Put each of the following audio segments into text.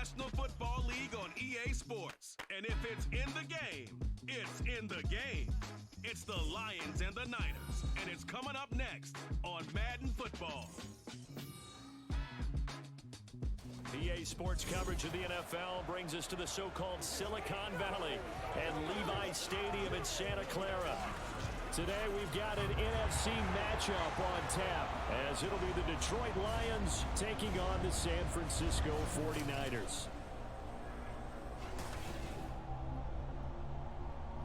National Football League on EA Sports. And if it's in the game, it's in the game. It's the Lions and the Niners, and it's coming up next on Madden Football. EA Sports coverage of the NFL brings us to the so-called Silicon Valley and Levi Stadium in Santa Clara. Today we've got an NFC matchup on tap, as it'll be the Detroit Lions taking on the San Francisco 49ers.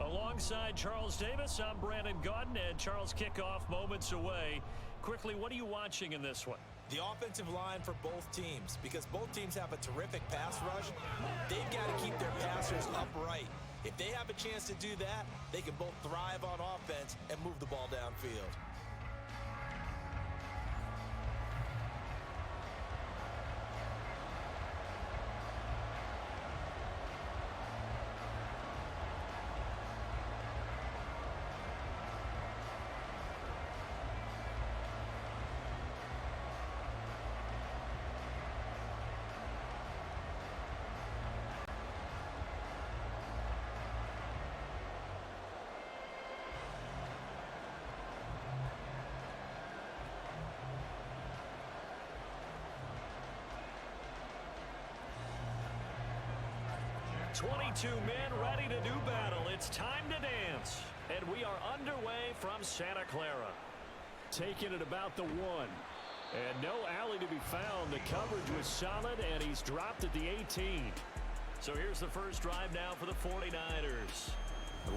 Alongside Charles Davis, I'm Brandon Gaudin, and Charles, kickoff moments away. Quickly, what are you watching in this one? The offensive line for both teams, because both teams have a terrific pass rush. They've got to keep their passers upright. If they have a chance to do that, they can both thrive on offense and move the ball downfield. Two men ready to do battle. It's time to dance. And we are underway from Santa Clara. Taking it about the 1. And no alley to be found. The coverage was solid, and he's dropped at the 18. So here's the first drive now for the 49ers.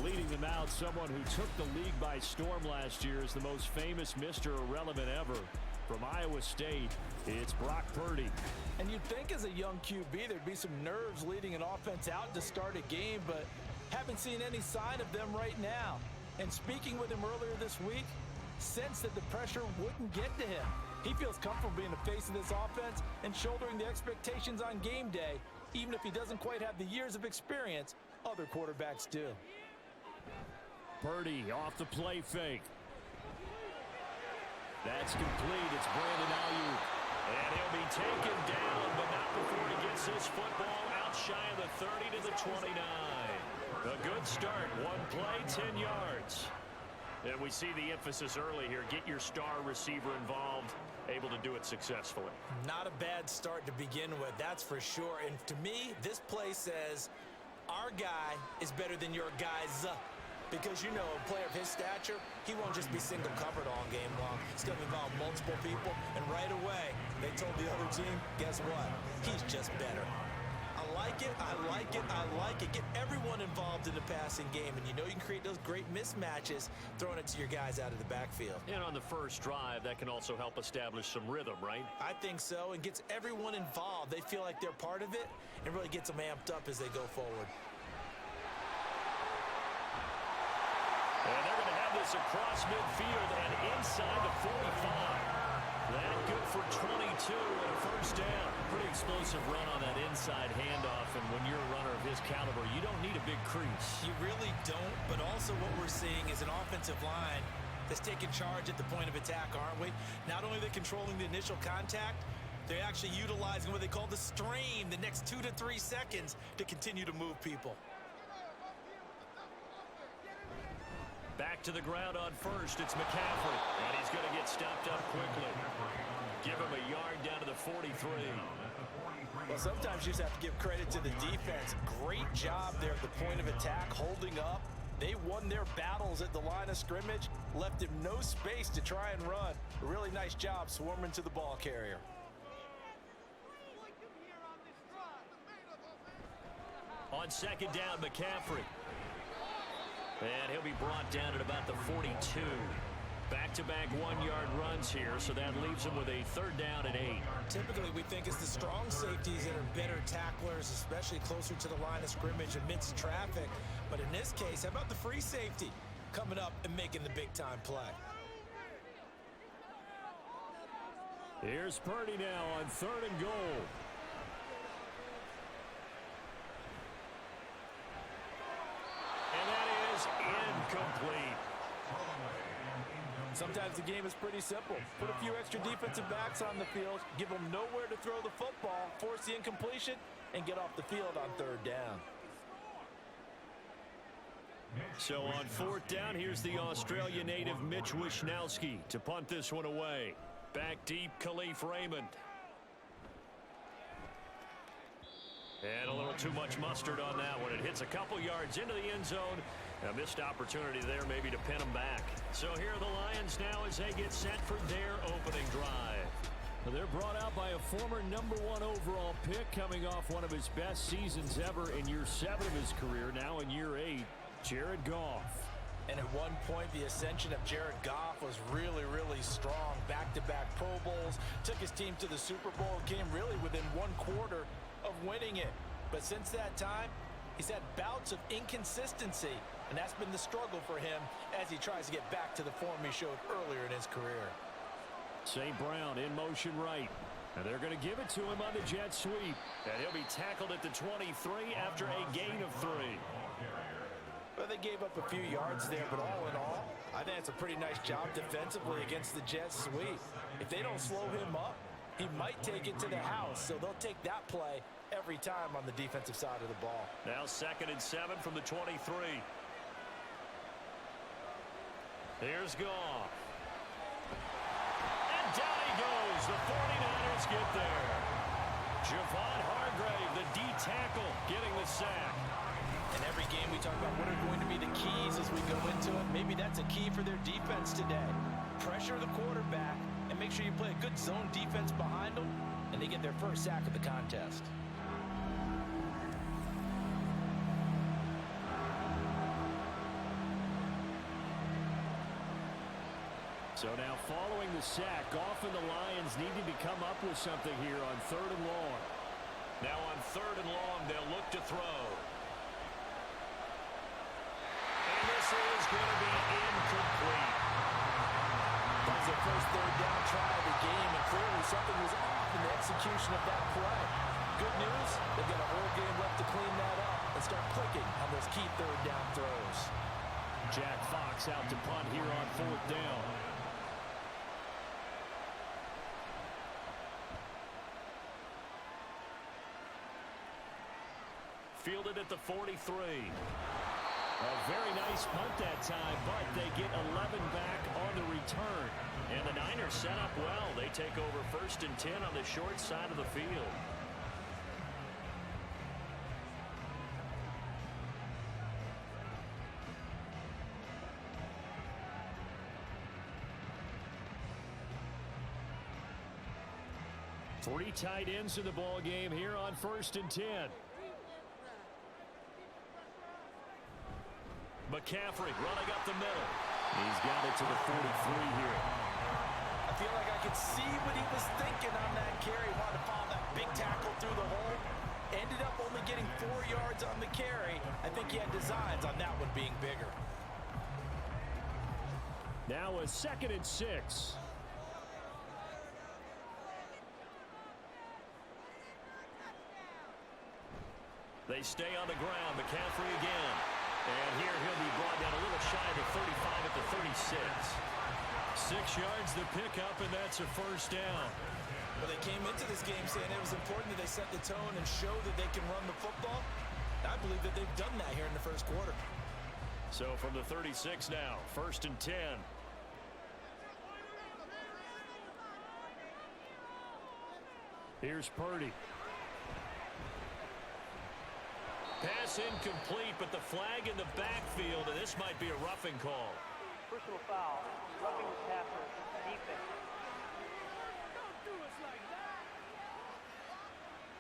Leading them out, someone who took the league by storm last year is the most famous Mr. Irrelevant ever. From Iowa State, it's Brock Purdy. And you'd think as a young QB there'd be some nerves leading an offense out to start a game, but haven't seen any sign of them right now. And speaking with him earlier this week, sensed that the pressure wouldn't get to him. He feels comfortable being the face of this offense and shouldering the expectations on game day, even if he doesn't quite have the years of experience other quarterbacks do. Purdy off the play fake. That's complete. It's Brandon Ayuk. And he'll be taken down, but not before he gets his football out shy of the 30 to the 29. A good start. One play, 10 yards. And we see the emphasis early here. Get your star receiver involved, able to do it successfully. Not a bad start to begin with, that's for sure. And to me, this play says, our guy is better than your guys. Because, you know, a player of his stature, he won't just be single covered all game long. It's going to involve multiple people. And right away, they told the other team, guess what? He's just better. I like it. I like it. I like it. Get everyone involved in the passing game. And you know you can create those great mismatches throwing it to your guys out of the backfield. And on the first drive, that can also help establish some rhythm, right? I think so. And gets everyone involved. They feel like they're part of it and really gets them amped up as they go forward. And they're going to have this across midfield and inside the 45. That good for 22 and a first down. Pretty explosive run on that inside handoff, and when you're a runner of his caliber, you don't need a big crease. You really don't, but also what we're seeing is an offensive line that's taking charge at the point of attack, aren't we? Not only are they controlling the initial contact, they're actually utilizing what they call the strain, the next 2 to 3 seconds, to continue to move people. Back to the ground on first. It's McCaffrey, and he's going to get stopped up quickly. Give him a yard down to the 43. Well, sometimes you just have to give credit to the defense. Great job there at the point of attack, holding up. They won their battles at the line of scrimmage, left him no space to try and run. A really nice job swarming to the ball carrier. On second down, McCaffrey. And he'll be brought down at about the 42. Back-to-back one-yard runs here, so that leaves him with a third down and 8. Typically, we think it's the strong safeties that are better tacklers, especially closer to the line of scrimmage amidst traffic. But in this case, how about the free safety coming up and making the big-time play? Here's Purdy now on third and goal. Incomplete. Sometimes the game is pretty simple. Put a few extra defensive backs on the field, give them nowhere to throw the football, force the incompletion, and get off the field on third down. So on fourth down, here's the Australia native Mitch Wishnowski to punt this one away. Back deep, Khalif Raymond. And a little too much mustard on that one. It hits a couple yards into the end zone. A missed opportunity there maybe to pin them back. So here are the Lions now as they get set for their opening drive. Well, they're brought out by a former #1 overall pick coming off one of his best seasons ever in year 7 of his career. Now in year 8, Jared Goff. And at one point, the ascension of Jared Goff was really, really strong. Back-to-back Pro Bowls, took his team to the Super Bowl, came really within 1 quarter of winning it. But since that time, he's had bouts of inconsistency, and that's been the struggle for him as he tries to get back to the form he showed earlier in his career. St. Brown in motion right. And they're going to give it to him on the jet sweep. And he'll be tackled at the 23 after a gain of 3. Well, they gave up a few yards there, but all in all, I think it's a pretty nice job defensively against the jet sweep. If they don't slow him up, he might take it to the house, so they'll take that play every time on the defensive side of the ball. Now 2nd and 7 from the 23. Here's Goff. And down he goes. The 49ers get there. Javon Hargrave, the D tackle, getting the sack. In every game we talk about what are going to be the keys as we go into it. Maybe that's a key for their defense today. Pressure the quarterback and make sure you play a good zone defense behind them, and they get their first sack of the contest. So now following the sack, Goff and the Lions needing to come up with something here on 3rd and long. Now on 3rd and long, they'll look to throw. And this is going to be incomplete. That was their first 3rd down try of the game, and clearly something was off in the execution of that play. Good news, they've got a whole game left to clean that up and start clicking on those key 3rd down throws. Jack Fox out to punt here on 4th down. Fielded at the 43. A very nice punt that time, but they get 11 back on the return. And the Niners set up well. They take over 1st and 10 on the short side of the field. Three tight ends in the ball game here on 1st and 10. McCaffrey running up the middle. He's got it to the 43 here. I feel like I could see what he was thinking on that carry. Wanted to follow that big tackle through the hole. Ended up only getting 4 yards on the carry. I think he had designs on that one being bigger. Now a 2nd and 6. They stay on the ground. McCaffrey again. And here he'll be brought down a little shy of the 35 at the 36. 6 yards to pick up, and that's a 1st down. Well, they came into this game saying it was important that they set the tone and show that they can run the football. I believe that they've done that here in the 1st quarter. So from the 36 now, 1st and 10. Here's Purdy. Pass incomplete, but the flag in the backfield, and this might be a roughing call. Personal foul, roughing the passer, defense.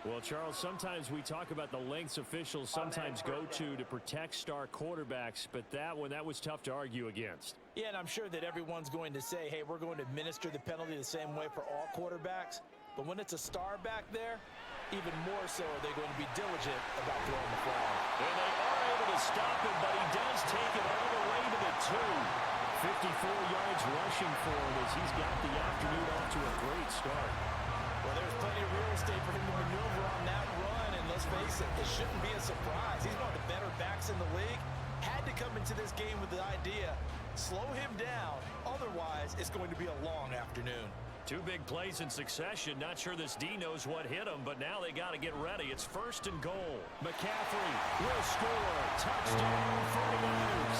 Well, Charles, sometimes we talk about the lengths officials sometimes go to protect star quarterbacks, but that one, that was tough to argue against. Yeah, and I'm sure that everyone's going to say, hey, we're going to administer the penalty the same way for all quarterbacks. But when it's a star back there, even more so are they going to be diligent about throwing the flag. And they are able to stop him, but he does take it all the way to the 2. 54 yards rushing for him as he's got the afternoon off to a great start. Well, there's plenty of real estate for him to maneuver on that run, and let's face it, this shouldn't be a surprise. He's one of the better backs in the league. Had to come into this game with the idea, slow him down, otherwise it's going to be a long afternoon. Two big plays in succession. Not sure this D knows what hit him, but now they got to get ready. It's 1st and goal. McCaffrey will score. Touchdown, 49ers.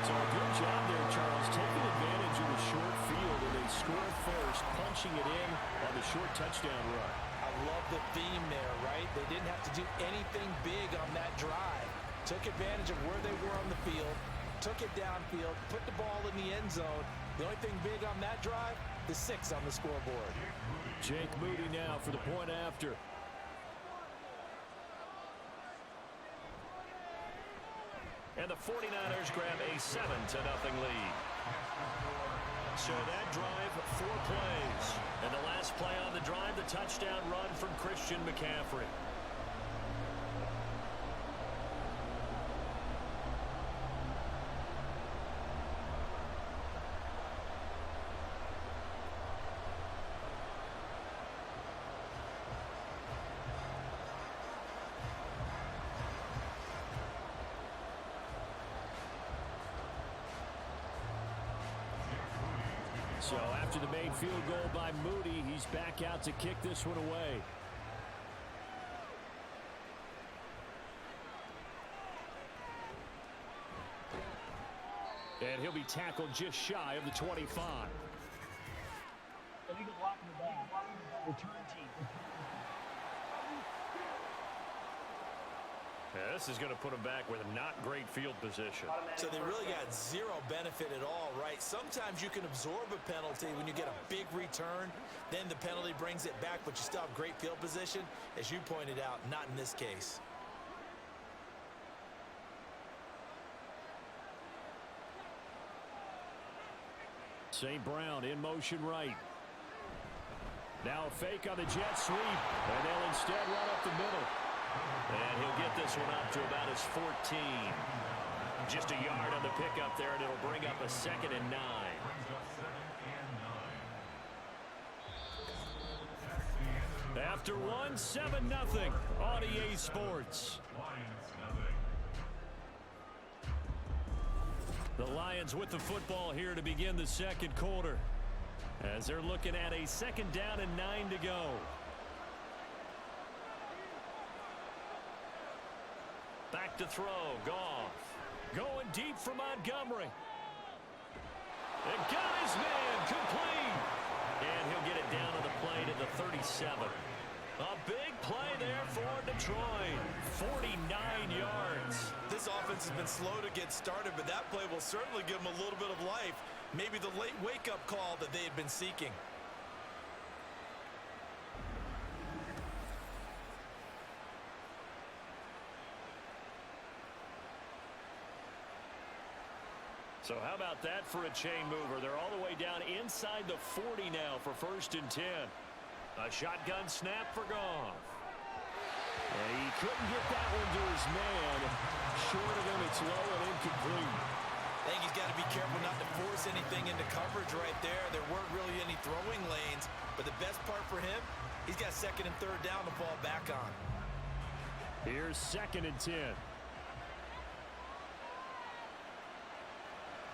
So a good job there, Charles, taking advantage of the short field, and they score first, punching it in on the short touchdown run. I love the theme there, right? They didn't have to do anything big on that drive. Took advantage of where they were on the field, took it downfield, put the ball in the end zone. The only thing big on that drive, the 6 on the scoreboard. Jake Moody now for the point after. And the 49ers grab a 7-0 lead. So that drive, 4 plays. And the last play on the drive, the touchdown run from Christian McCaffrey. So after the made field goal by Moody, he's back out to kick this one away. And he'll be tackled just shy of the 25. Illegal block in the back. Return team. Yeah, this is going to put him back with not great field position. So they really got zero benefit at all, right? Sometimes you can absorb a penalty when you get a big return. Then the penalty brings it back, but you still have great field position. As you pointed out, not in this case. St. Brown in motion right. Now a fake on the jet sweep, and they'll instead run up the middle. And he'll get this one up to about his 14. Just a yard on the pickup there, and it'll bring up a 2nd and 9. After one, 7-0 on EA Sports. The Lions with the football here to begin the second quarter, as they're looking at a 2nd down and 9 to go. Back to throw, Goff. Going deep for Montgomery. And got his man complete. And he'll get it down to the play to the 37. A big play there for Detroit. 49 yards. This offense has been slow to get started, but that play will certainly give them a little bit of life. Maybe the late wake-up call that they had been seeking. So how about that for a chain mover? They're all the way down inside the 40 now for 1st and 10. A shotgun snap for Goff. And he couldn't get that one to his man. Short of him, it's low and incomplete. I think he's got to be careful not to force anything into coverage right there. There weren't really any throwing lanes, but the best part for him, he's got 2nd and 3rd down to fall back on. Here's 2nd and 10.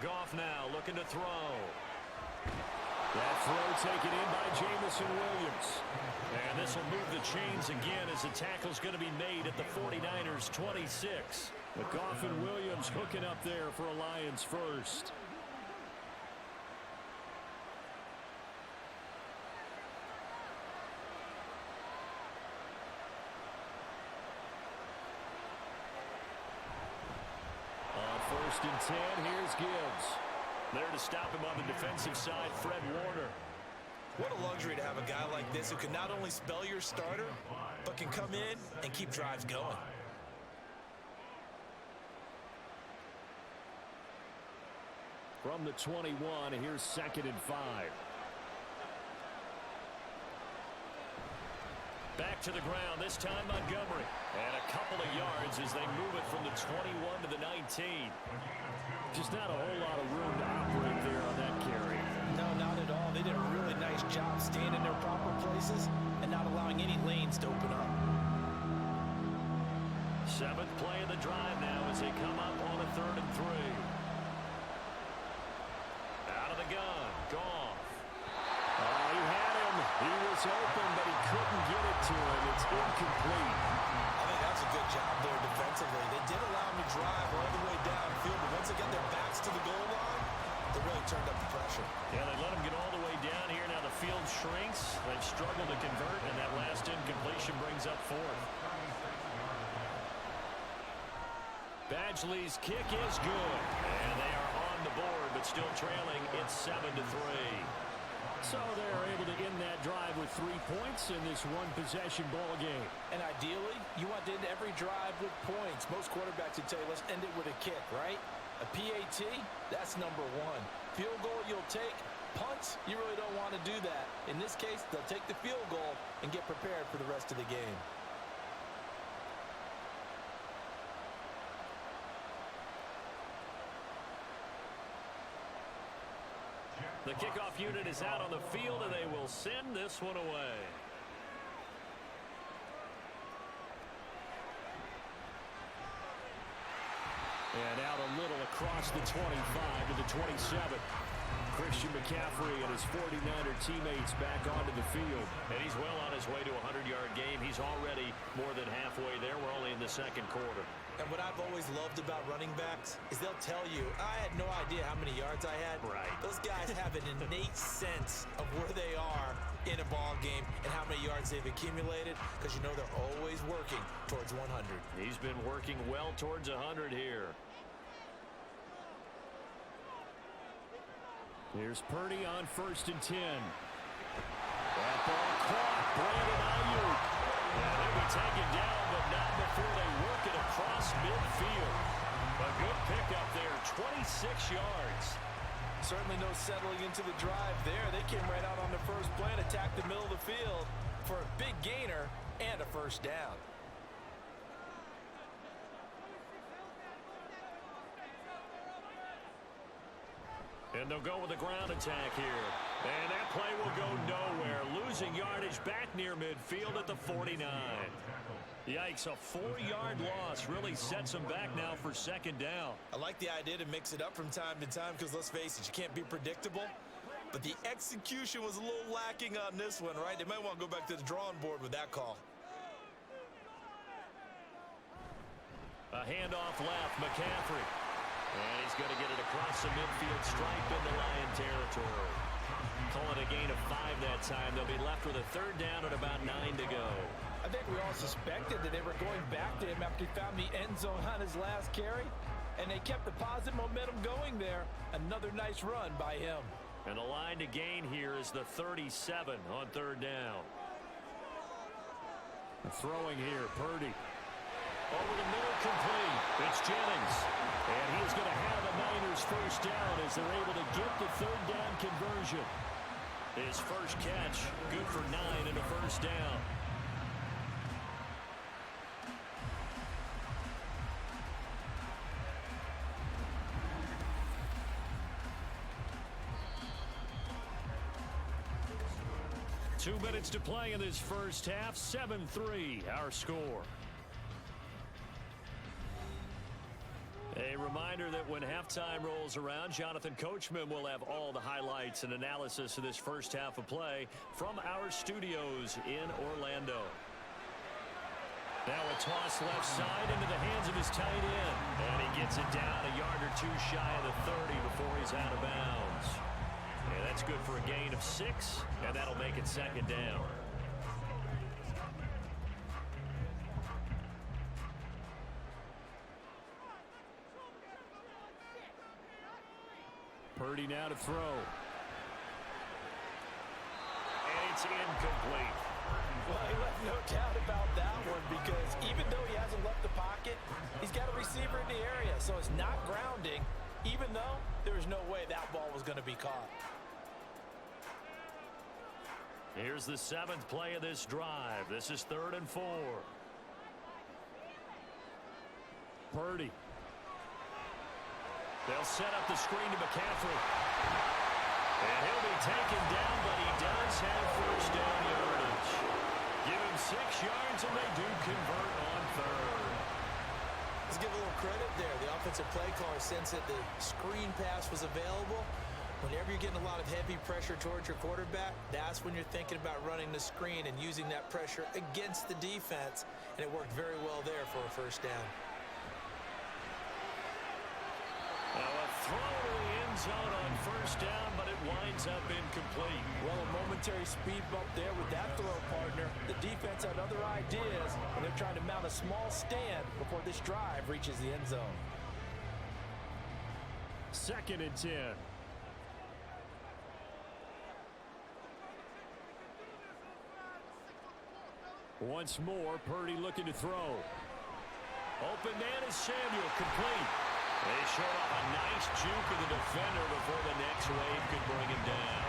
Goff now looking to throw. That throw taken in by Jamison Williams. And this will move the chains again as the tackle's going to be made at the 49ers 26. But Goff and Williams hooking up there for a Lions first. On 1st and 10, here's Gibbs. There to stop him on the defensive side, Fred Warner. What a luxury to have a guy like this who can not only spell your starter, but can come in and keep drives going. From the 21, here's 2nd and 5. Back to the ground, this time Montgomery. And a couple of yards as they move it from the 21 to the 19. Just not a whole lot of room to operate there on that carry. No, not at all. They did a really nice job staying in their proper places and not allowing any lanes to open up. 7th play of the drive now as they come up on a 3rd and 3. Out of the gun, Goff. He It's open, but he couldn't get it to him. It's incomplete. I think that's a good job there defensively. They did allow him to drive all the way downfield, but once they got their backs to the goal line, they really turned up the pressure. Yeah, they let him get all the way down here. Now the field shrinks. They've struggled to convert, and that last incompletion brings up fourth. Badgley's kick is good, and they are on the board, but still trailing. It's 7-3. So they're able to end that drive with 3 points in this one-possession ball game. And ideally, you want to end every drive with points. Most quarterbacks would tell you, let's end it with a kick, right? A PAT, that's number one. Field goal, you'll take. Punts, you really don't want to do that. In this case, they'll take the field goal and get prepared for the rest of the game. The kickoff unit is out on the field, and they will send this one away. And out a little across the 25 to the 27. Christian McCaffrey and his 49er teammates back onto the field. And he's well on his way to a 100-yard game. He's already more than halfway there. We're only in the second quarter. And what I've always loved about running backs is they'll tell you, I had no idea how many yards I had. Right. Those guys have an innate sense of where they are in a ball game and how many yards they've accumulated, because you know they're always working towards 100. He's been working well towards 100 here. Here's Purdy on 1st and 10. That ball caught. Brandon Ayuk. Yeah, they'll be taken down, but not before they work it across midfield. A good pickup there, 26 yards. Certainly no settling into the drive there. They came right out on the first play and attacked the middle of the field for a big gainer and a first down. And they'll go with a ground attack here. And that play will go nowhere. Losing yardage back near midfield at the 49. Yikes, a 4-yard loss really sets them back now for second down. I like the idea to mix it up from time to time because, let's face it, you can't be predictable. But the execution was a little lacking on this one, right? They might want to go back to the drawing board with that call. A handoff left, McCaffrey. And he's going to get it across the midfield stripe into Lion territory. Calling a gain of 5 that time. They'll be left with a third down at about 9 to go. I think we all suspected that they were going back to him after he found the end zone on his last carry. And they kept the positive momentum going there. Another nice run by him. And the line to gain here is the 37 on third down. Throwing here, Purdy. Over the middle, complete. It's Jennings. And he's going to have the Niners first down as they're able to get the third down conversion. His first catch, good for 9 and a first down. Two minutes to play in this first half. 7-3, our score. A reminder that when halftime rolls around, Jonathan Coachman will have all the highlights and analysis of this first half of play from our studios in Orlando. Now a toss left side into the hands of his tight end. And he gets it down a yard or two shy of the 30 before he's out of bounds. And that's good for a gain of 6, and that'll make it second down. Purdy now to throw. And it's incomplete. Well, he left no doubt about that one, because even though he hasn't left the pocket, he's got a receiver in the area, so it's not grounding, even though there was no way that ball was going to be caught. Here's the 7th play of this drive. This is 3rd and 4. Purdy. They'll set up the screen to McCaffrey. And he'll be taken down, but he does have first down yardage. Give him 6 yards, and they do convert on 3rd. Let's give a little credit there. The offensive play caller sensed that the screen pass was available. Whenever you're getting a lot of heavy pressure towards your quarterback, that's when you're thinking about running the screen and using that pressure against the defense. And it worked very well there for a first down. Now a throw to the end zone on first down, but it winds up incomplete. Well, a momentary speed bump there with that throw, partner. The defense had other ideas, and they're trying to mount a small stand before this drive reaches the end zone. 2nd and 10. Once more, Purdy looking to throw. Open man is Samuel, complete. They showed off a nice juke of the defender before the next wave could bring him down.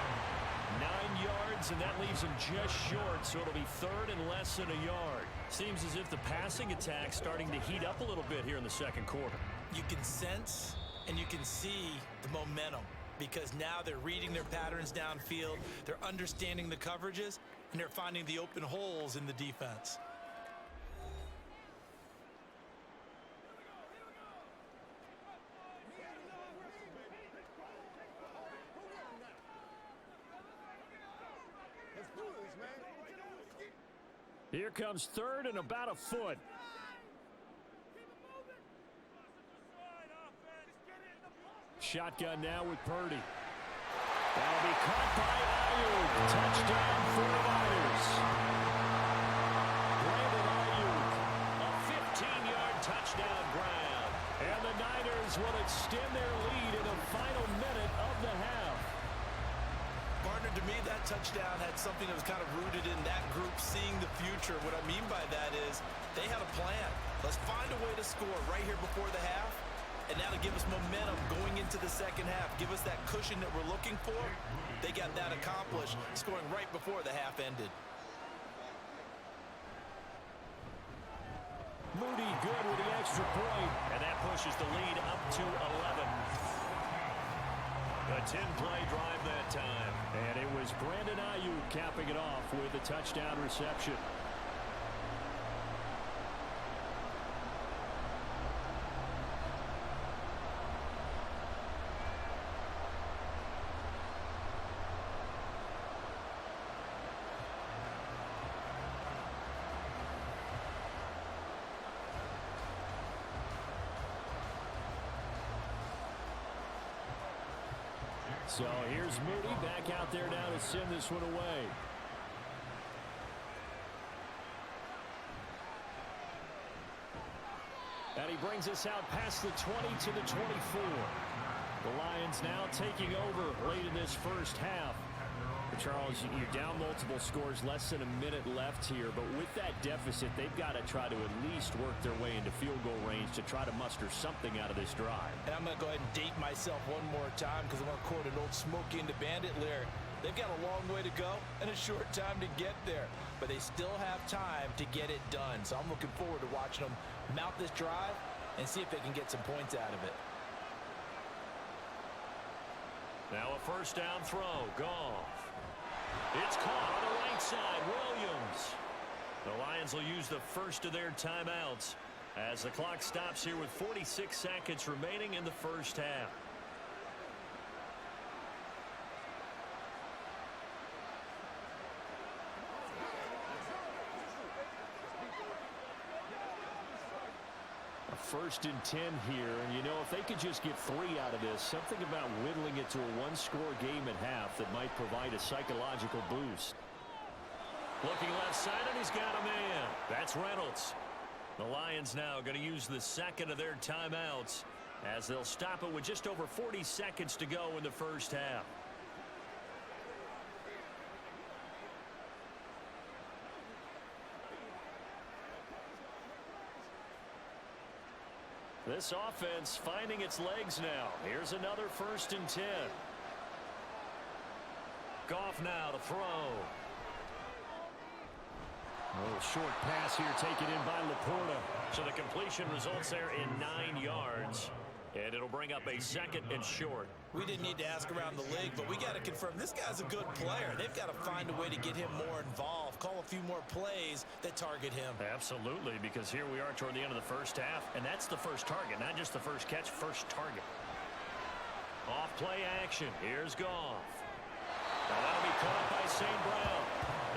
9 yards, and that leaves him just short, so it'll be 3rd and less than a yard. Seems as if the passing attack's starting to heat up a little bit here in the second quarter. You can sense and you can see the momentum because now they're reading their patterns downfield, they're understanding the coverages, and they're finding the open holes in the defense. Here comes 3rd and about a foot. Shotgun now with Purdy. That'll be caught by Ayuk. Touchdown 49ers. Brandon Ayuk, a 15-yard touchdown grab. And the Niners will extend their lead in the final minute of the half. Partner, to me, that touchdown had something that was kind of rooted in that group seeing the future. What I mean by that is they had a plan. Let's find a way to score right here before the half. And that'll give us momentum going into the second half. Give us that cushion that we're looking for. They got that accomplished, scoring right before the half ended. Moody good with the extra point. And that pushes the lead up to 11. A 10-play drive that time. And it was Brandon Ayuk capping it off with a touchdown reception. So here's Moody back out there now to send this one away. And he brings us out past the 20 to the 24. The Lions now taking over late in this first half. Charles, you're down multiple scores, less than a minute left here, but with that deficit, they've got to try to at least work their way into field goal range to try to muster something out of this drive. And I'm going to go ahead and date myself one more time because I'm going to quote an old Smokey and the Bandit lyric. They've got a long way to go and a short time to get there, but they still have time to get it done. So I'm looking forward to watching them mount this drive and see if they can get some points out of it. Now a first down throw. Goff. It's caught on the right side. Williams. The Lions will use the first of their timeouts as the clock stops here with 46 seconds remaining in the first half. First and 10 here, and you know, if they could just get 3 out of this, something about whittling it to a one-score game at half that might provide a psychological boost. Looking left side, and he's got a man. That's Reynolds. The Lions now going to use the second of their timeouts as they'll stop it with just over 40 seconds to go in the first half. This offense finding its legs now. Here's another first and 10. Goff now to throw. A little short pass here taken in by Laporta. So the completion results there in 9 yards. And it'll bring up a second and short. We didn't need to ask around the league, but we got to confirm this guy's a good player. They've got to find a way to get him more involved, call a few more plays that target him. Absolutely, because here we are toward the end of the first half, and that's the first target, not just the first catch, first target. Off play action. Here's Goff. Now that'll be caught by St. Brown.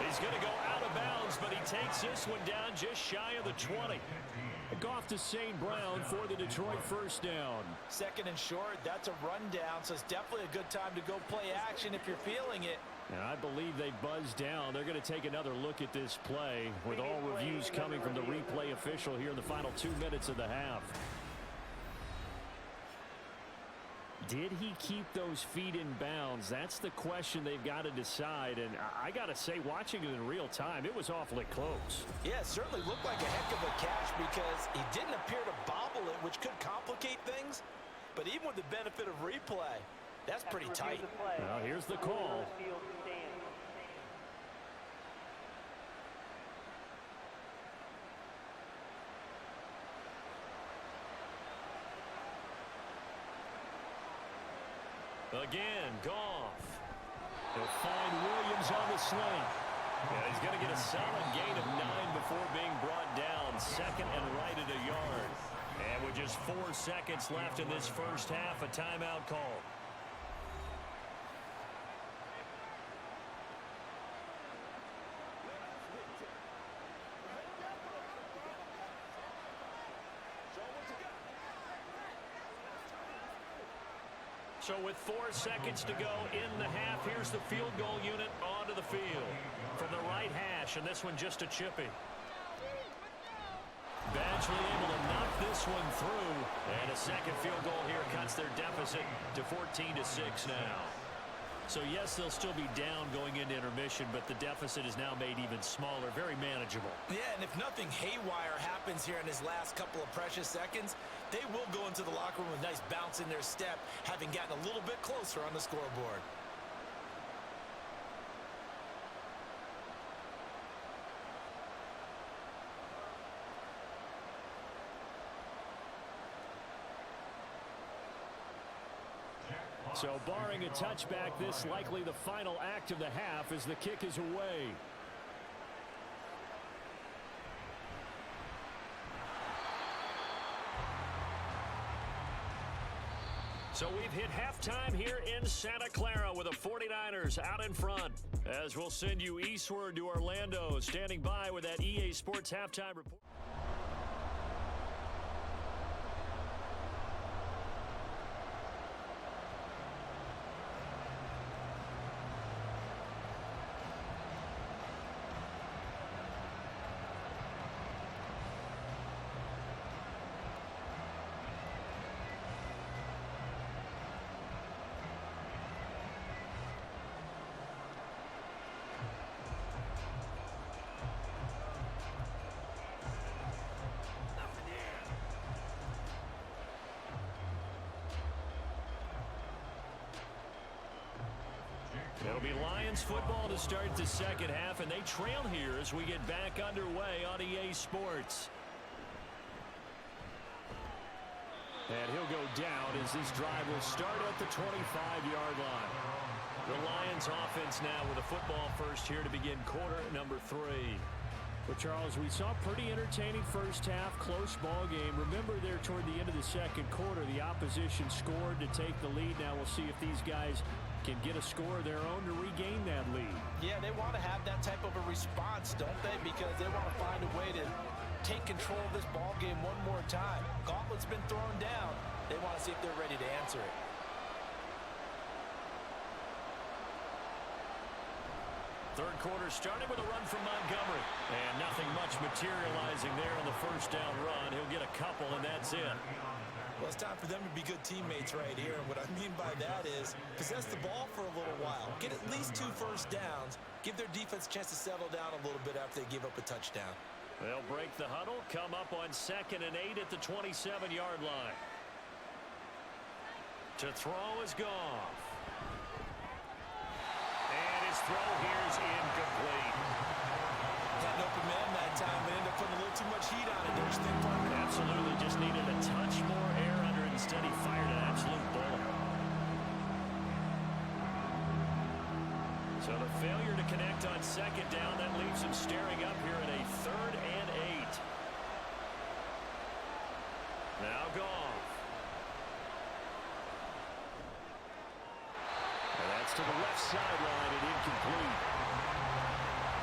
He's going to go out of bounds, but he takes this one down just shy of the 20. Goff to St. Brown for the Detroit first down. Second and short, that's a rundown, so it's definitely a good time to go play action if you're feeling it. And I believe they buzzed down. They're going to take another look at this play with all reviews coming from the replay official here in the final 2 minutes of the half. Did he keep those feet in bounds? That's the question they've got to decide. And I got to say, watching it in real time, it was awfully close. Yeah, it certainly looked like a heck of a catch because he didn't appear to bobble it, which could complicate things. But even with the benefit of replay, that's pretty tight. Well, here's the call. Again, Goff. He'll find Williams on the slant. Yeah, he's going to get a solid gain of 9 before being brought down. Second and right at a yard. And with just 4 seconds left in this first half, a timeout call. So with 4 seconds to go in the half, here's the field goal unit onto the field. From the right hash, and this one just a chippy. Badgley able to knock this one through. And a second field goal here cuts their deficit to 14-6 now. So yes, they'll still be down going into intermission, but the deficit is now made even smaller, very manageable. Yeah, and if nothing haywire happens here in his last couple of precious seconds, they will go into the locker room with a nice bounce in their step, having gotten a little bit closer on the scoreboard. So barring a touchback, this likely the final act of the half as the kick is away. So we've hit halftime here in Santa Clara with the 49ers out in front. As we'll send you eastward to Orlando, standing by with that EA Sports halftime report. It'll be Lions football to start the second half, and they trail here as we get back underway on EA Sports. And he'll go down as this drive will start at the 25-yard line. The Lions offense now with a football first here to begin quarter number 3. But, Charles, we saw a pretty entertaining first half, close ball game. Remember there toward the end of the second quarter, the opposition scored to take the lead. Now we'll see if these guys can get a score of their own to regain that lead. Yeah, they want to have that type of a response, don't they? Because they want to find a way to take control of this ball game one more time. Gauntlet's been thrown down. They want to see if they're ready to answer it. Third quarter starting with a run from Montgomery. And nothing much materializing there on the first down run. He'll get a couple, and that's it. Well, it's time for them to be good teammates right here. And what I mean by that is possess the ball for a little while. Get at least 2 first downs. Give their defense a chance to settle down a little bit after they give up a touchdown. They'll break the huddle, come up on 2nd and 8 at the 27-yard line. To throw is Goff. And his throw here is incomplete. Had an open man that time, but ended up putting a little too much heat on it. Don't you think, partner? Absolutely, just needed a touch more air under it. Instead, he fired an absolute bullet. So the failure to connect on 2nd down, that leaves him staring up here at a 3rd and 8. Now Goff. to the left sideline and incomplete.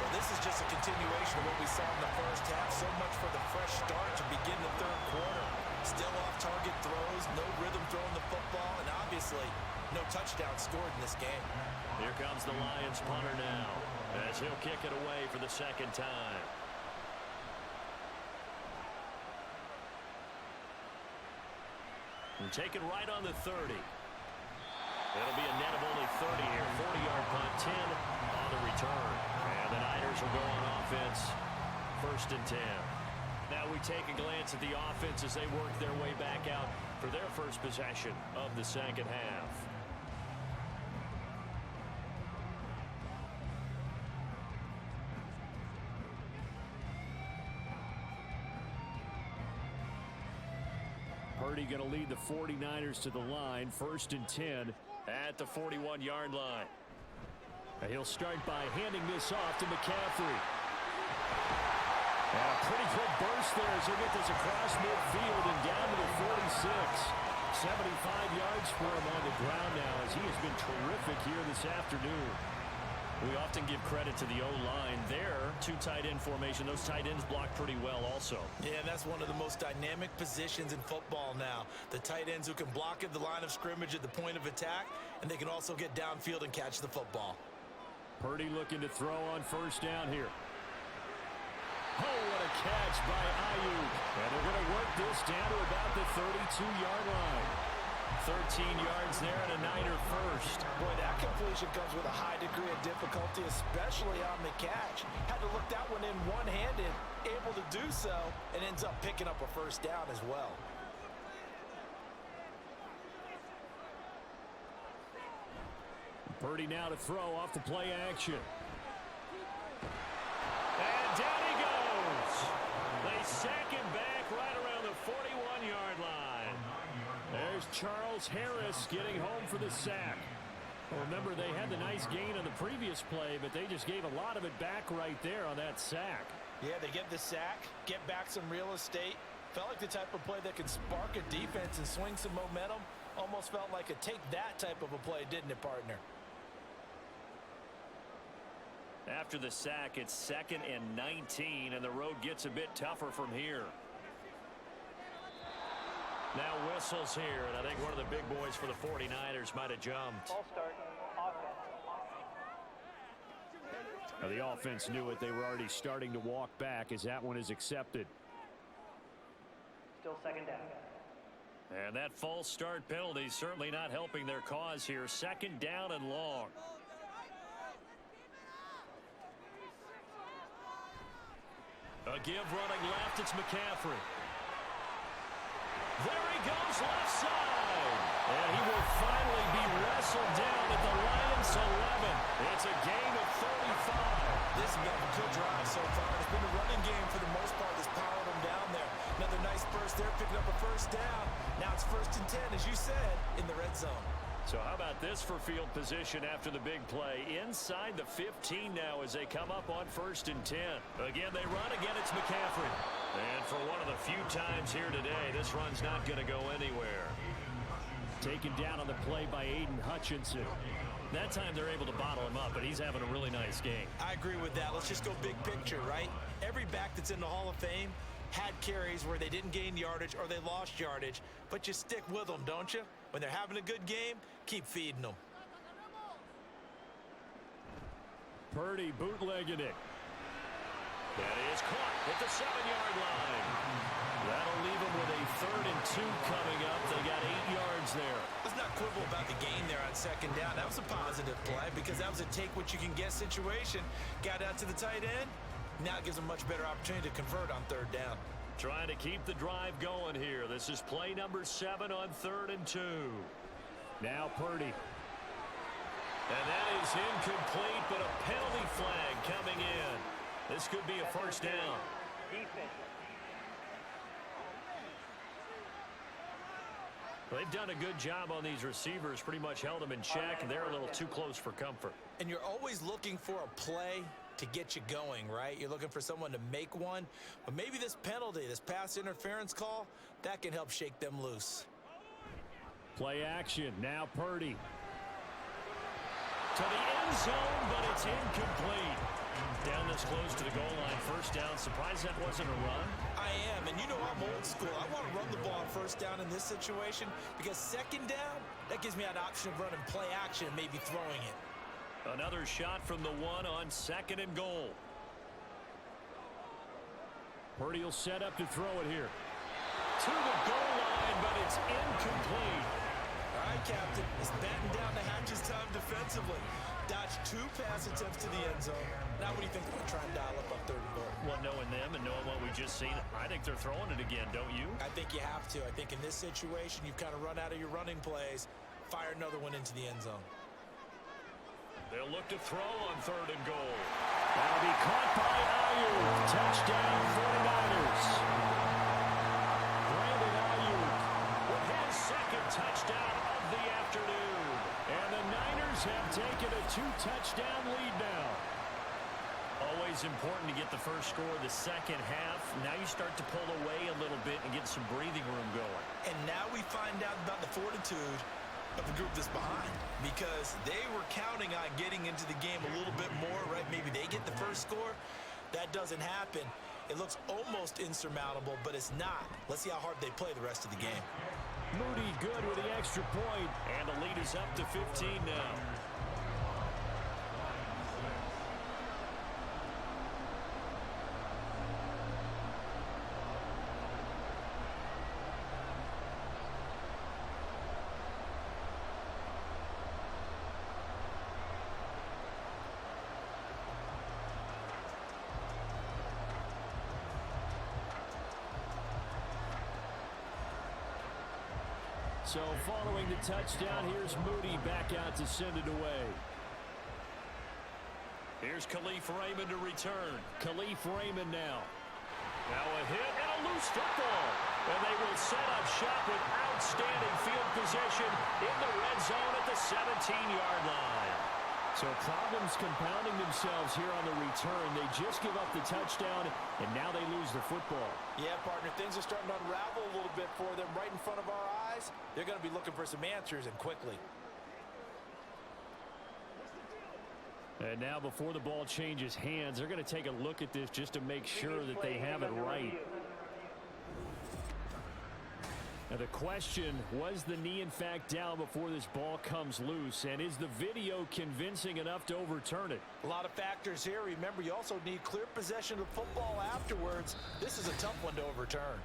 Well, this is just a continuation of what we saw in the first half. So much for the fresh start to begin the third quarter. Still off-target throws, no rhythm throwing the football, and obviously no touchdown scored in this game. Here comes the Lions punter now, as he'll kick it away for the second time. And take it right on the 30. It'll be a net of only 30 here. 40-yard punt, 10 on the return. And the Niners will go on offense, 1st and 10. Now we take a glance at the offense as they work their way back out for their first possession of the second half. Purdy going to lead the 49ers to the line, 1st and 10 at the 41-yard line. He'll start by handing this off to McCaffrey. And a pretty good burst there as he'll get this across midfield and down to the 46. 75 yards for him on the ground now as he has been terrific here this afternoon. We often give credit to the O-line there. 2 tight end formation. Those tight ends block pretty well also. Yeah, that's one of the most dynamic positions in football now. The tight ends who can block at the line of scrimmage at the point of attack, and they can also get downfield and catch the football. Purdy looking to throw on 1st down here. Oh, what a catch by Ayuk. And they're going to work this down to about the 32-yard line. 13 yards there and a Niner first. Boy, that completion comes with a high degree of difficulty, especially on the catch. Had to look that one in one-handed, able to do so, and ends up picking up a 1st down as well. Purdy now to throw off the play action. And down he goes. They sack him back right around the 41-yard line. There's Charles Harris getting home for the sack. Well, remember, they had the nice gain on the previous play, but they just gave a lot of it back right there on that sack. Yeah, they get the sack, get back some real estate. Felt like the type of play that could spark a defense and swing some momentum. Almost felt like a take-that type of a play, didn't it, partner? After the sack, it's 2nd and 19, and the road gets a bit tougher from here. Now whistles here, and I think one of the big boys for the 49ers might have jumped. Ball start, offense. Now the offense knew it. They were already starting to walk back as that one is accepted. Still 2nd down. And that false start penalty certainly not helping their cause here. 2nd down and long. A give running left. It's McCaffrey. There he goes left side. And he will finally be wrestled down at the Lions 11. It's a gain of 35. This has been a good drive so far. It's been a running game for the most part that's powered them down there. Another nice burst there, picking up a 1st down. Now it's 1st and 10, as you said, in the red zone. So how about this for field position after the big play? Inside the 15 now as they come up on 1st and 10. Again, they run. Again, it's McCaffrey. And for one of the few times here today, this run's not going to go anywhere. Taken down on the play by Aiden Hutchinson. That time they're able to bottle him up, but he's having a really nice game. I agree with that. Let's just go big picture, right? Every back that's in the Hall of Fame had carries where they didn't gain yardage or they lost yardage, but you stick with them, don't you? When they're having a good game, keep feeding them. Purdy bootlegging it. That is caught at the 7-yard line. That'll leave them with a 3rd and 2 coming up. They got 8 yards there. Let's not quibble about the gain there on 2nd down. That was a positive play because that was a take-what-you-can-get situation. Got out to the tight end. Now it gives them a much better opportunity to convert on 3rd down. Trying to keep the drive going here. This is play number 7 on 3rd and 2. Now Purdy. And that is incomplete, but a penalty flag coming in. This could be a 1st down. Defense. They've done a good job on these receivers, pretty much held them in check. They're a little too close for comfort. And you're always looking for a play to get you going, right? You're looking for someone to make one. But maybe this penalty, this pass interference call, that can help shake them loose. Play action. Now Purdy. To the end zone, but it's incomplete. Down this close to the goal line, first down. Surprised that wasn't a run? I am, and you know I'm old school. I want to run the ball on first down in this situation because second down, that gives me an option of running play action and maybe throwing it. Another shot from the one on second and goal. Purdy will set up to throw it here. To the goal line, but it's incomplete. All right, Captain, it's batten down the hatches time defensively. Dodged 2 pass attempts to the end zone. Now what do you think they're going to try and dial up on third and goal? Well, knowing them and knowing what we just seen, I think they're throwing it again, don't you? I think you have to. I think in this situation, you've kind of run out of your running plays. Fire another one into the end zone. They'll look to throw on third and goal. That'll be caught by Ayuk. Touchdown, 49ers. Brandon Ayuk With his second touchdown of the afternoon. and the Niners have taken a 2-touchdown lead now. Always important to get the first score of the second half. Now you start to pull away a little bit and get some breathing room going. And now we find out about the fortitude of the group that's behind, because they were counting on getting into the game a little bit more, right? Maybe they get the first score. That doesn't happen. It looks almost insurmountable, but it's not. Let's see how hard they play the rest of the game. Moody good with the extra point. And the lead is up to 15 now. So following the touchdown, here's Moody back out to send it away. Here's Khalif Raymond to return. Khalif Raymond now. Now a hit and a loose football. And they will set up shop with outstanding field position in the red zone at the 17-yard line. So problems compounding themselves here on the return. They just give up the touchdown, and now they lose the football. Yeah, partner, things are starting to unravel a little bit for them right in front of our eyes. They're going to be looking for some answers, and quickly. And now before the ball changes hands, they're going to take a look at this just to make sure that they have it right. Now the question, was the knee in fact down before this ball comes loose? And is the video convincing enough to overturn it? A lot of factors here. Remember, you also need clear possession of football afterwards. This is a tough one to overturn.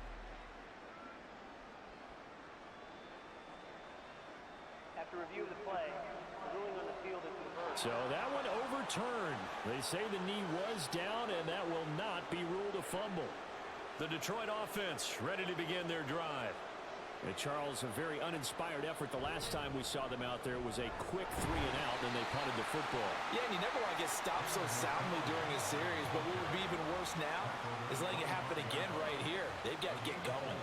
After review of the play, the ruling on the field is reversed. So that one overturned. They say the knee was down, and that will not be ruled a fumble. The Detroit offense ready to begin their drive. And Charles, a very uninspired effort. The last time we saw them out there was a quick 3 and out, and they punted the football. Yeah, and you never want to get stopped so soundly during a series, but what would be even worse now is letting it happen again right here. They've got to get going.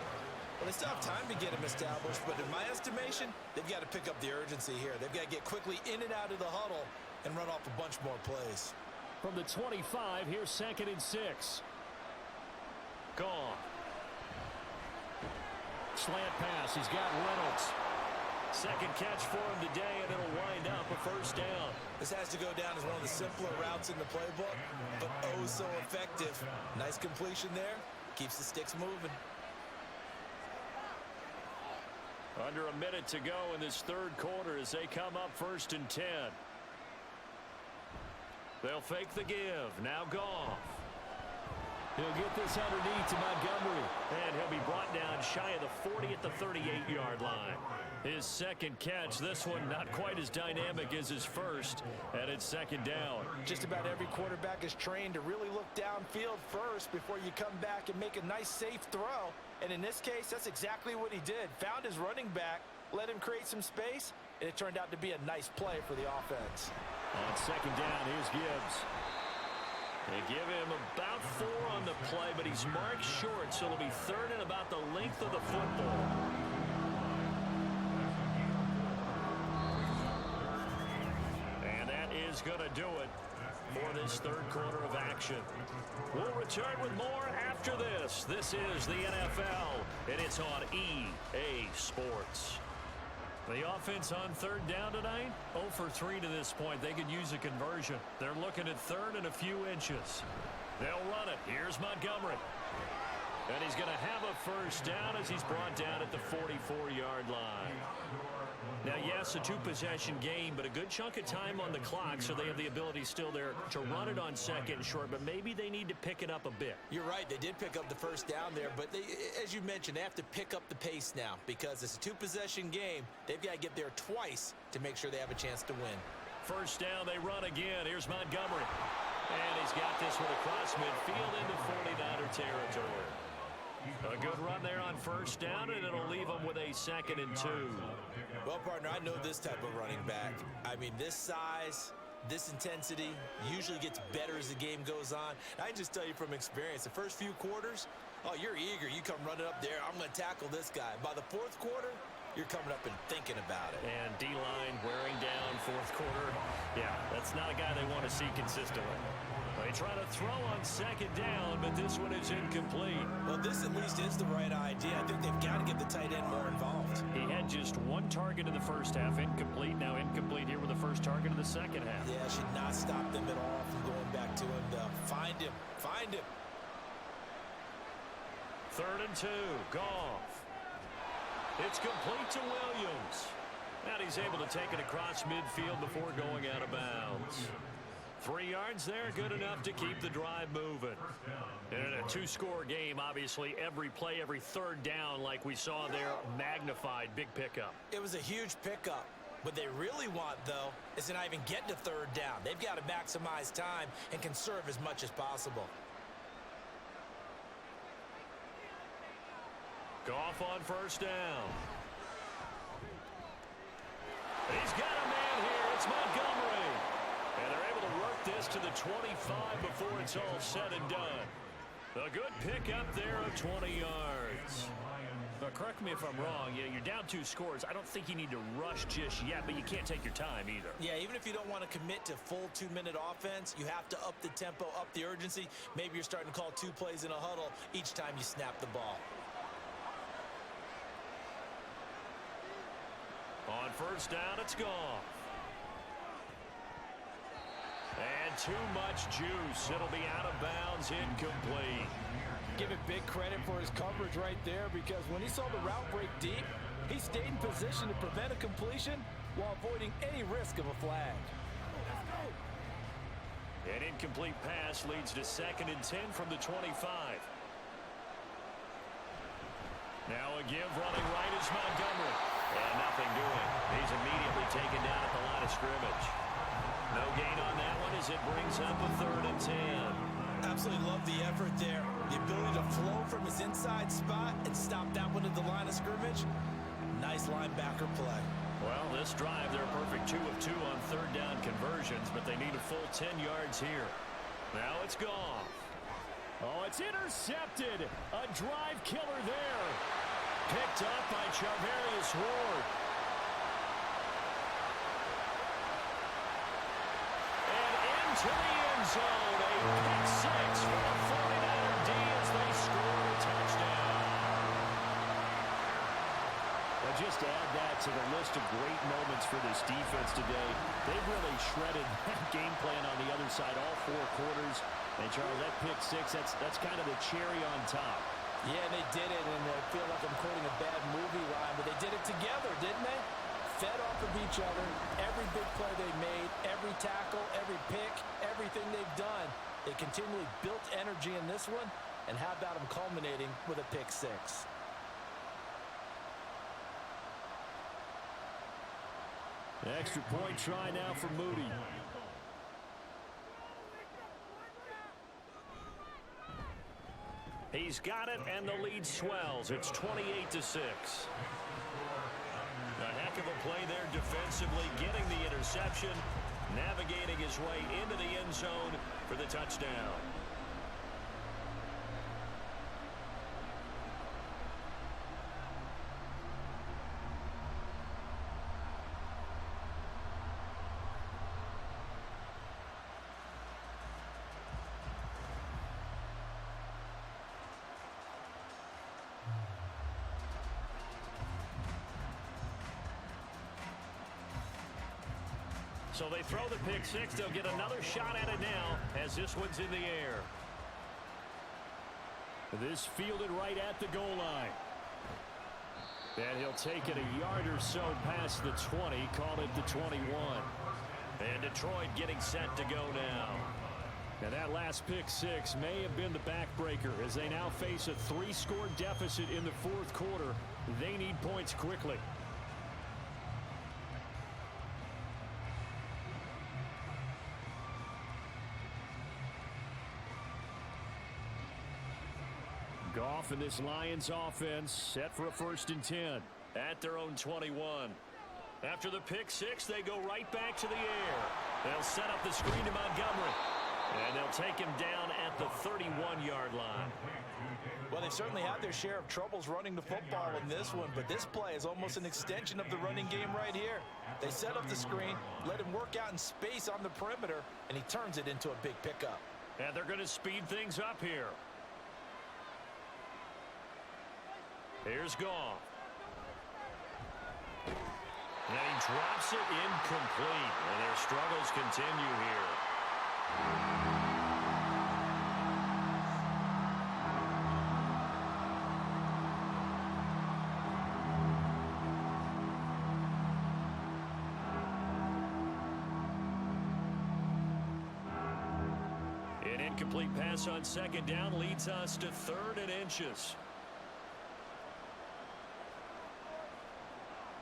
Well, they still have time to get them established, but in my estimation, they've got to pick up the urgency here. They've got to get quickly in and out of the huddle and run off a bunch more plays. From the 25, here's 2nd and 6. Gone. Slant pass. He's got Reynolds. Second catch for him today, and it'll wind up a first down. This has to go down as one of the simpler routes in the playbook, but oh so effective. Nice completion there. Keeps the sticks moving. Under a minute to go in this third quarter as they come up 1st and 10. They'll fake the give. Now Goff. He'll get this underneath to Montgomery. And he'll be brought down shy of the 40 at the 38-yard line. His second catch, this one not quite as dynamic as his first, and it's 2nd down. Just about every quarterback is trained to really look downfield first before you come back and make a nice, safe throw. And in this case, that's exactly what he did. Found his running back, let him create some space, and it turned out to be a nice play for the offense. On 2nd down, here's Gibbs. They give him about 4 on the play, but he's marked short, so it'll be 3rd and about the length of the football. And that is going to do it for this third quarter of action. We'll return with more after this. This is the NFL, and it's on EA Sports. The offense on third down tonight, 0 for 3 to this point. They could use a conversion. They're looking at third and a few inches. They'll run it. Here's Montgomery. And he's going to have a first down as he's brought down at the 44-yard line. Now, yes, a two-possession game, but a good chunk of time on the clock, so they have the ability still there to run it on second and short, but maybe they need to pick it up a bit. You're right. They did pick up the first down there, but as you mentioned, they have to pick up the pace now because it's a two-possession game. They've got to get there twice to make sure they have a chance to win. First down, they run again. Here's Montgomery. And he's got this one across midfield into 49er territory. A good run there on first down, and it'll leave them with a 2nd and 2. Well, partner, I know this type of running back. I mean, this size, this intensity usually gets better as the game goes on. I can just tell you from experience, the first few quarters, oh, you're eager. You come running up there, I'm going to tackle this guy. By the fourth quarter, you're coming up and thinking about it. And D-line wearing down fourth quarter. Yeah, that's not a guy they want to see consistently. They try to throw on second down, but this one is incomplete. Well, this at least is the right idea. I think they've got to get the tight end more involved. He had just one target in the first half, incomplete. Now incomplete here with the first target in the second half. Yeah, should not stop them at all from going back to him. Find him. Find him. 3rd and 2. Goff. It's complete to Williams. And he's able to take it across midfield before going out of bounds. 3 yards there, good enough to keep the drive moving. And in a two-score game, obviously, every play, every third down, like we saw there, magnified, big pickup. It was a huge pickup. What they really want, though, is to not even get to third down. They've got to maximize time and conserve as much as possible. Goff on first down. He's got a man here. It's Montgomery. And they're able to work this to the 25 before it's all said and done. A good pickup there of 20 yards. Now, correct me if I'm wrong. You're down 2 scores. I don't think you need to rush just yet, but you can't take your time either. Yeah, even if you don't want to commit to full 2-minute offense, you have to up the tempo, up the urgency. Maybe you're starting to call 2 plays in a huddle each time you snap the ball. On first down, it's gone. And too much juice. It'll be out of bounds, incomplete. Give it big credit for his coverage right there because when he saw the route break deep, he stayed in position to prevent a completion while avoiding any risk of a flag. An incomplete pass leads to 2nd and 10 from the 25. Now a give running right is Montgomery. And nothing doing. He's immediately taken down at the line of scrimmage. No gain on that one as it brings up a 3rd and 10. Absolutely love the effort there. The ability to flow from his inside spot and stop that one at the line of scrimmage. Nice linebacker play. Well, this drive, they're a perfect 2 of 2 on third down conversions, but they need a full 10 yards here. Now it's gone. Oh, it's intercepted. A drive killer there. Picked up by Charvarius Ward. And into the end zone. A pick 6 for the 49er D as they score a touchdown. Well, just to add that to the list of great moments for this defense today, they've really shredded that game plan on the other side all 4 quarters. And, Charles, that pick 6, that's kind of the cherry on top. Yeah, they did it, and I feel like I'm quoting a bad movie line, but they did it together, didn't they? Fed off of each other, every big play they made, every tackle, every pick, everything they've done. They continually built energy in this one, and how about them culminating with a pick 6? The extra point try now for Moody. He's got it, and the lead swells. It's 28-6. A heck of a play there defensively, getting the interception, navigating his way into the end zone for the touchdown. So they throw the pick six. They'll get another shot at it now as this one's in the air. This fielded right at the goal line. And he'll take it a yard or so past the 20, call it the 21. And Detroit getting set to go now. And that last pick six may have been the backbreaker as they now face a 3-score deficit in the fourth quarter. They need points quickly. Goff and this Lions offense set for a 1st and 10 at their own 21. After the pick six, they go right back to the air. They'll set up the screen to Montgomery. And they'll take him down at the 31-yard line. Well, they've certainly had their share of troubles running the football in this one, but this play is almost an extension of the running game right here. They set up the screen, let him work out in space on the perimeter, and he turns it into a big pickup. And they're going to speed things up here. Here's Goff. And he drops it incomplete. And their struggles continue here. An incomplete pass on 2nd down leads us to 3rd and inches.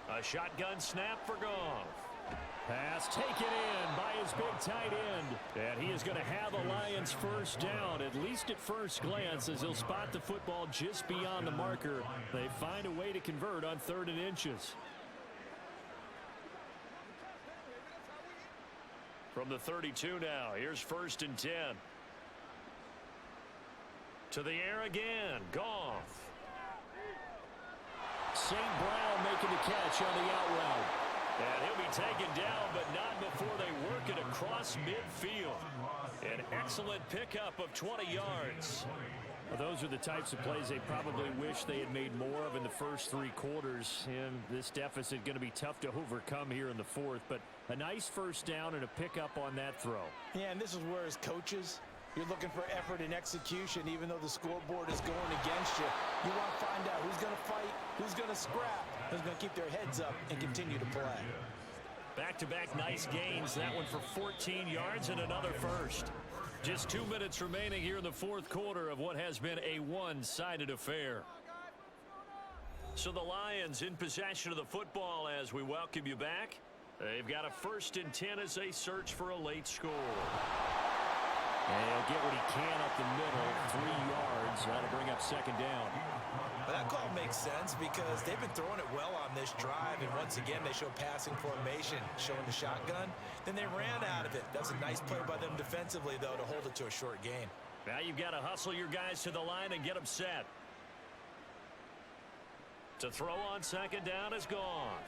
A shotgun snap for Goff. Pass taken in by his big tight end. And he is going to have a Lions 1st down, at least at first glance, as he'll spot the football just beyond the marker. They find a way to convert on 3rd and inches. From the 32 now, here's 1st and 10. To the air again, Goff. St. Brown making the catch on the out route. And he'll be taken down, but not before they work it across midfield. An excellent pickup of 20 yards. Well, those are the types of plays they probably wish they had made more of in the first 3 quarters. And this deficit going to be tough to overcome here in the 4th. But a nice 1st down and a pickup on that throw. Yeah, and this is where as coaches, you're looking for effort and execution, even though the scoreboard is going against you. You want to find out who's going to fight, who's going to scrap, who's going to keep their heads up and continue to play. Back-to-back nice gains. That one for 14 yards and another 1st. Just 2 minutes remaining here in the 4th quarter of what has been a one-sided affair. So the Lions in possession of the football as we welcome you back. They've got a 1st and 10 as they search for a late score. And he'll get what he can up the middle, 3 yards. That'll bring up 2nd down. But that call makes sense because they've been throwing it well on this drive. And once again, they show passing formation, showing the shotgun. Then they ran out of it. That's a nice play by them defensively, though, to hold it to a short gain. Now you've got to hustle your guys to the line and get them set. To throw on 2nd down is Goff.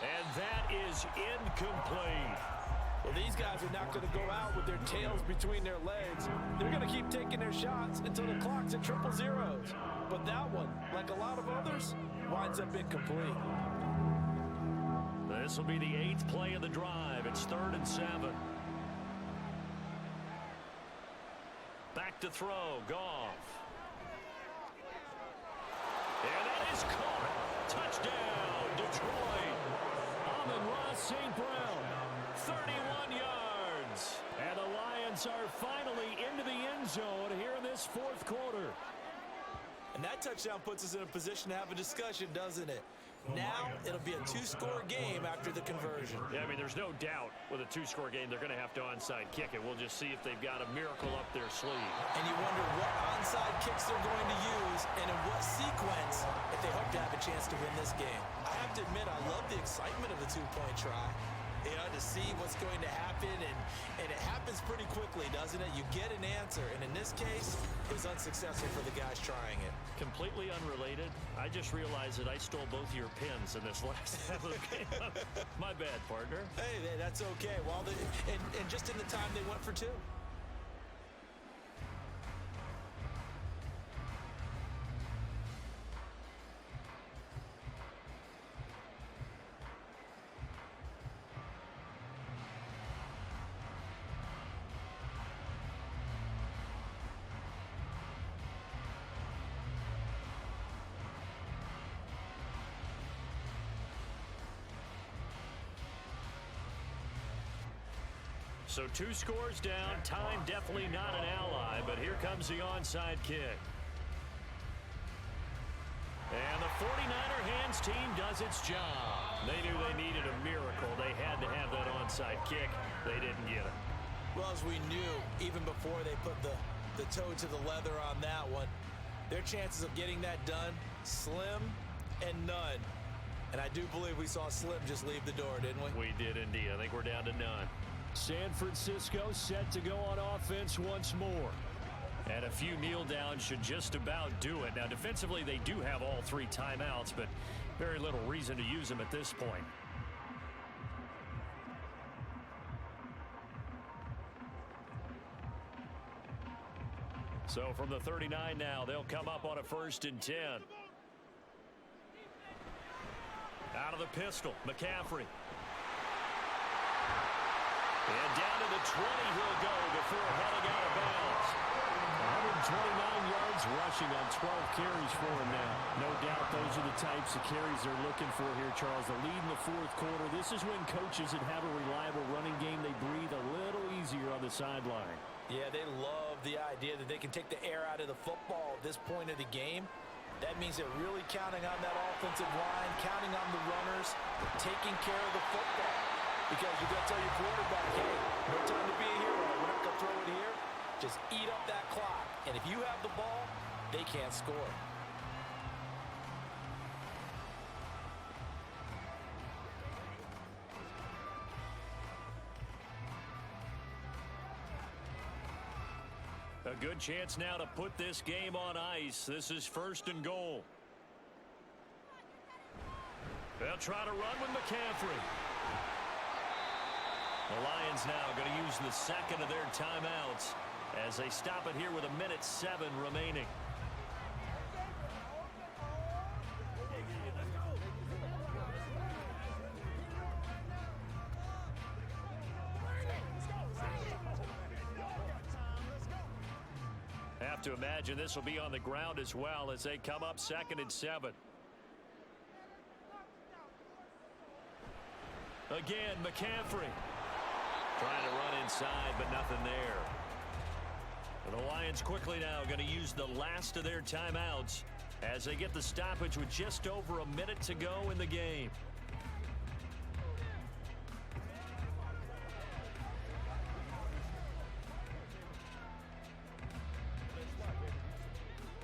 And that is incomplete. Well, these guys are not going to go out with their tails between their legs. They're going to keep taking their shots until the clock's at 000. But that one, like a lot of others, winds up incomplete. This will be the 8th play of the drive. It's 3rd and 7. Back to throw, Goff. And that is caught. Touchdown, Detroit. Amon-Ra St. Brown, 31 yards. And the Lions are finally into the end zone here in this 4th quarter. And that touchdown puts us in a position to have a discussion, doesn't it? Now it'll be a 2-score game after the conversion. Yeah, I mean, there's no doubt with a 2-score game they're going to have to onside kick it. We'll just see if they've got a miracle up their sleeve. And you wonder what onside kicks they're going to use and in what sequence if they hope to have a chance to win this game. I have to admit, I love the excitement of the 2-point try. You know, to see what's going to happen, and it happens pretty quickly, doesn't it? You get an answer, and in this case, it was unsuccessful for the guys trying it. Completely unrelated. I just realized that I stole both of your pins in this last half of the game. My bad, partner. Hey, that's okay. Well, and just in the time they went for 2. So 2 scores down. Time definitely not an ally, but here comes the onside kick. And the 49er hands team does its job. They knew they needed a miracle. They had to have that onside kick. They didn't get it. Well, as we knew, even before they put the toe to the leather on that one, their chances of getting that done, slim and none. And I do believe we saw Slim just leave the door, didn't we? We did indeed. I think we're down to none. San Francisco set to go on offense once more. And a few kneel downs should just about do it. Now, defensively, they do have all 3 timeouts, but very little reason to use them at this point. So from the 39 now, they'll come up on a 1st and 10. Out of the pistol, McCaffrey. And down to the 20 he'll go before heading out of bounds. 129 yards rushing on 12 carries for him now. No doubt those are the types of carries they're looking for here, Charles. The lead in the 4th quarter. This is when coaches that have a reliable running game, they breathe a little easier on the sideline. Yeah, they love the idea that they can take the air out of the football at this point of the game. That means they're really counting on that offensive line, counting on the runners, taking care of the football. Because you're going to tell your quarterback, hey, no time to be a hero. We're not going to throw it here. Just eat up that clock. And if you have the ball, they can't score. A good chance now to put this game on ice. This is 1st and goal. They'll try to run with McCaffrey. The Lions now going to use the 2nd of their timeouts as they stop it here with 1:07 remaining. Have to imagine this will be on the ground as well as they come up 2nd and 7. Again, McCaffrey. Trying to run inside, but nothing there. And the Lions quickly now going to use the last of their timeouts as they get the stoppage with just over a minute to go in the game.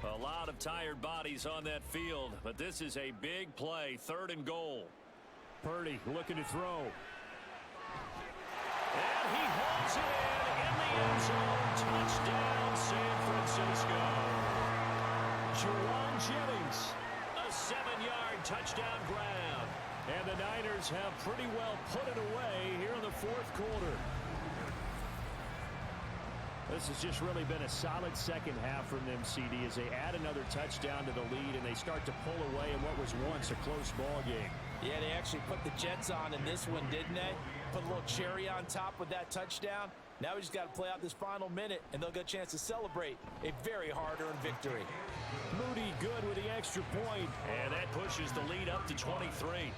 A lot of tired bodies on that field, but this is a big play. 3rd and goal. Purdy looking to throw. And he holds it in the end zone. Touchdown, San Francisco. Juwan Jennings. A 7-yard touchdown grab. And the Niners have pretty well put it away here in the 4th quarter. This has just really been a solid 2nd half from them, CD, as they add another touchdown to the lead and they start to pull away in what was once a close ball game. Yeah, they actually put the Jets on in this one, didn't they? Put a little cherry on top with that touchdown. Now we just got to play out this final minute, and they'll get a chance to celebrate a very hard-earned victory. Moody good with the extra point. And that pushes the lead up to 23.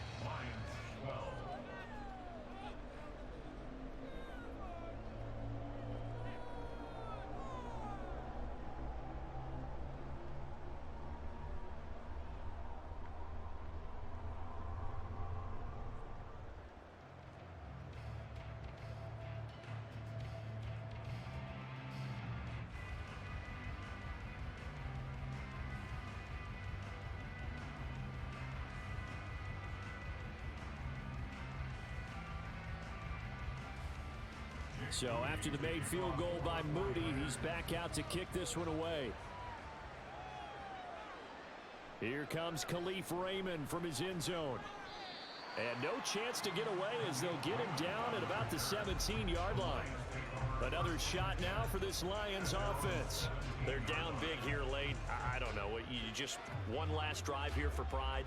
So after the made field goal by Moody, he's back out to kick this one away. Here comes Khalif Raymond from his end zone. And no chance to get away as they'll get him down at about the 17-yard line. Another shot now for this Lions offense. They're down big here late. I don't know. You just one last drive here for pride?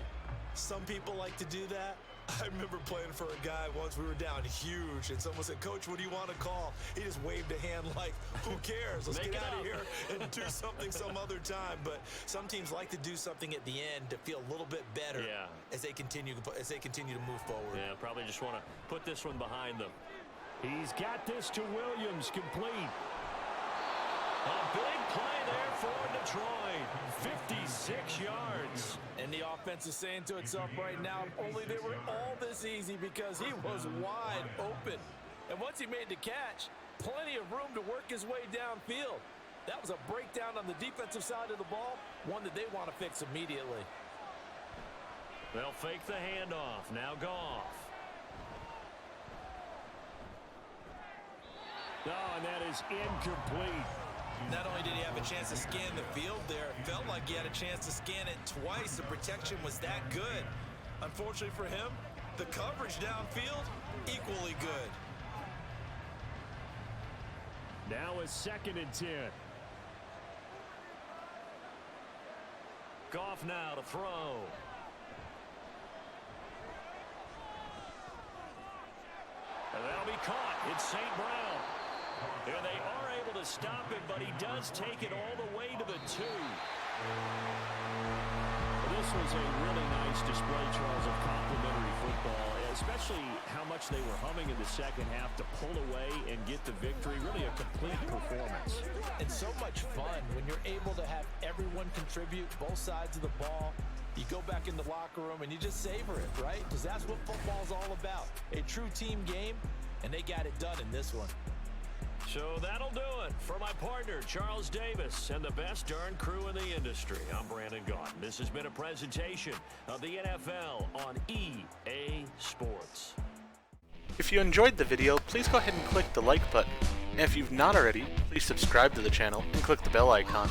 Some people like to do that. I remember playing for a guy once. We were down huge, and someone said, "Coach, what do you want to call?" He just waved a hand like, who cares? Let's get out of here and do something some other time. But some teams like to do something at the end to feel a little bit better as they continue to move forward. Yeah, probably just want to put this one behind them. He's got this to Williams, complete. A big play there for Detroit. 56 yards. And the offense is saying to itself right now, only they were all this easy because he was wide open. And once he made the catch, plenty of room to work his way downfield. That was a breakdown on the defensive side of the ball, one that they want to fix immediately. They'll fake the handoff. Now Goff. Oh, and that is incomplete. Not only did he have a chance to scan the field there, it felt like he had a chance to scan it twice. The protection was that good. Unfortunately for him, the coverage downfield, equally good. Now a 2nd and 10. Goff now to throw. And that'll be caught. It's St. Brown. And they are able to stop him, but he does take it all the way to the 2. This was a really nice display, Charles, of complimentary football, especially how much they were humming in the second half to pull away and get the victory. Really a complete performance. And so much fun when you're able to have everyone contribute, both sides of the ball. You go back in the locker room and you just savor it, right? Because that's what football's all about. A true team game, and they got it done in this one. So that'll do it for my partner, Charles Davis, and the best darn crew in the industry. I'm Brandon Gaudin. This has been a presentation of the NFL on EA Sports. If you enjoyed the video, please go ahead and click the like button. And if you've not already, please subscribe to the channel and click the bell icon.